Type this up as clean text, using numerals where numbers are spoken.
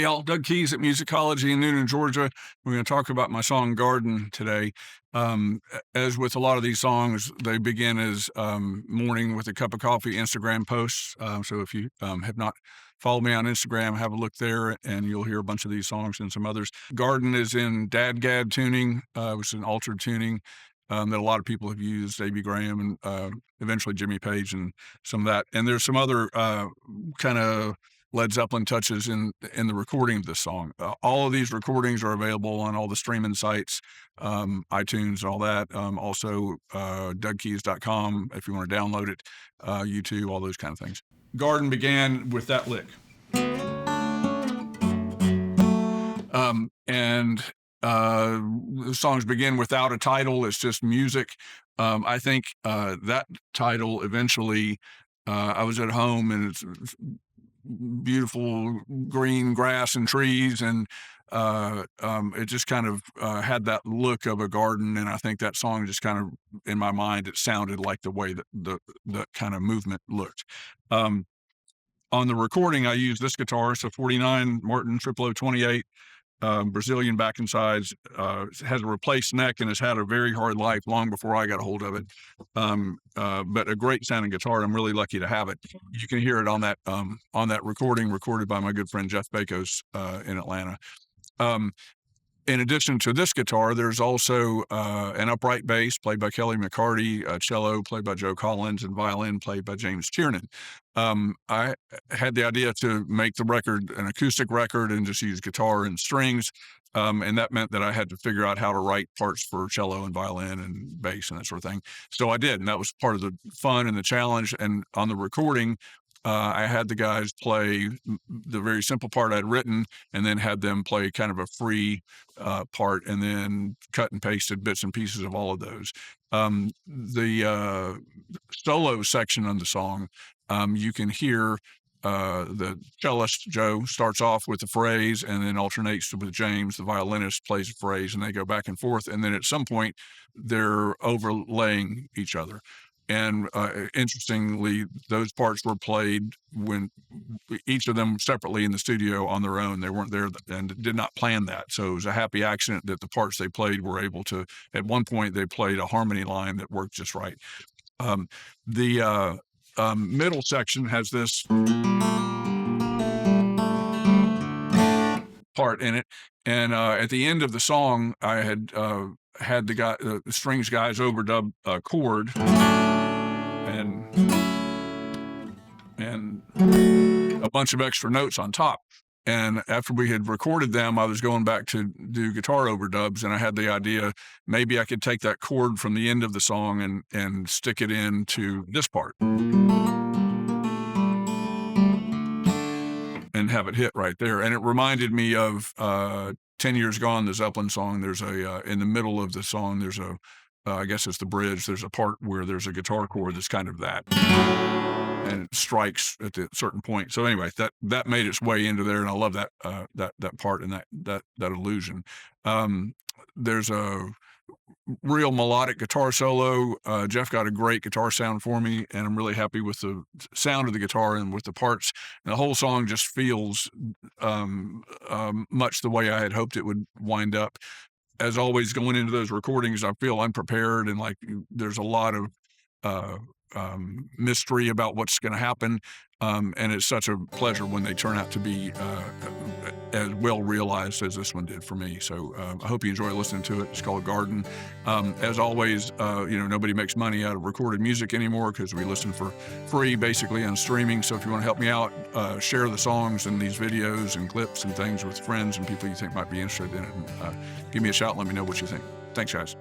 Hey, y'all, Doug Kees at Musicology in Newnan, Georgia. We're going to talk about my song Garden today. As with a lot of these songs, they begin as morning with a cup of coffee Instagram posts. So if you have not followed me on Instagram, have a look there and you'll hear a bunch of these songs and some others. Garden is in Dadgad tuning, which is an altered tuning that a lot of people have used, A.B. Graham and eventually Jimmy Page and some of that. And there's some other kind of Led Zeppelin touches in the recording of this song. All of these recordings are available on all the streaming sites, iTunes, all that. Also, DougKees.com if you want to download it, YouTube, all those kind of things. Garden began with that lick. The songs begin without a title. It's just music. I think that title eventually, I was at home and it's beautiful green grass and trees, and it just kind of had that look of a garden, and I think that song just kind of, in my mind, it sounded like the way that the kind of movement looked. On the recording, I used this guitar, it's a 49 Martin 0028, Brazilian back and sides, has a replaced neck and has had a very hard life long before I got a hold of it. But a great sounding guitar. I'm really lucky to have it. You can hear it on that recording recorded by my good friend Jeff Bakos in Atlanta. In addition to this guitar, there's also an upright bass played by Kelly McCarty, cello played by Joe Collins, and violin played by James Tiernan. I had the idea to make the record an acoustic record and just use guitar and strings, and that meant that I had to figure out how to write parts for cello and violin and bass and that sort of thing. So I did, and that was part of the fun and the challenge. And on the recording, I had the guys play the very simple part I'd written and then had them play kind of a free part and then cut and pasted bits and pieces of all of those. The solo section on the song, you can hear the cellist, Joe, starts off with the phrase and then alternates with James, the violinist, plays a phrase, and they go back and forth. And then at some point, they're overlaying each other. And interestingly, those parts were played when each of them separately in the studio on their own. They weren't there and did not plan that. So it was a happy accident that the parts they played were able to, at one point, they played a harmony line that worked just right. The middle section has this part in it. And at the end of the song, I had the strings guys overdub a chord and a bunch of extra notes on top. And after we had recorded them, I was going back to do guitar overdubs, and I had the idea maybe I could take that chord from the end of the song and stick it into this part and have it hit right there. And it reminded me of 10 Years Gone, the Zeppelin song. There's in the middle of the song, there's I guess it's the bridge, there's a part where there's a guitar chord that's kind of that. And it strikes at a certain point. So anyway, that made its way into there, and I love that part and that illusion. There's a real melodic guitar solo. Jeff got a great guitar sound for me, and I'm really happy with the sound of the guitar and with the parts. And the whole song just feels much the way I had hoped it would wind up. As always, going into those recordings, I feel unprepared and like there's a lot of mystery about what's going to happen, and it's such a pleasure when they turn out to be as well realized as this one did for me. So I hope you enjoy listening to it. It's called Garden. As always, nobody makes money out of recorded music anymore because we listen for free basically on streaming. So if you want to help me out, share the songs and these videos and clips and things with friends and people you think might be interested in it, and give me a shout and let me know what you think. Thanks, guys.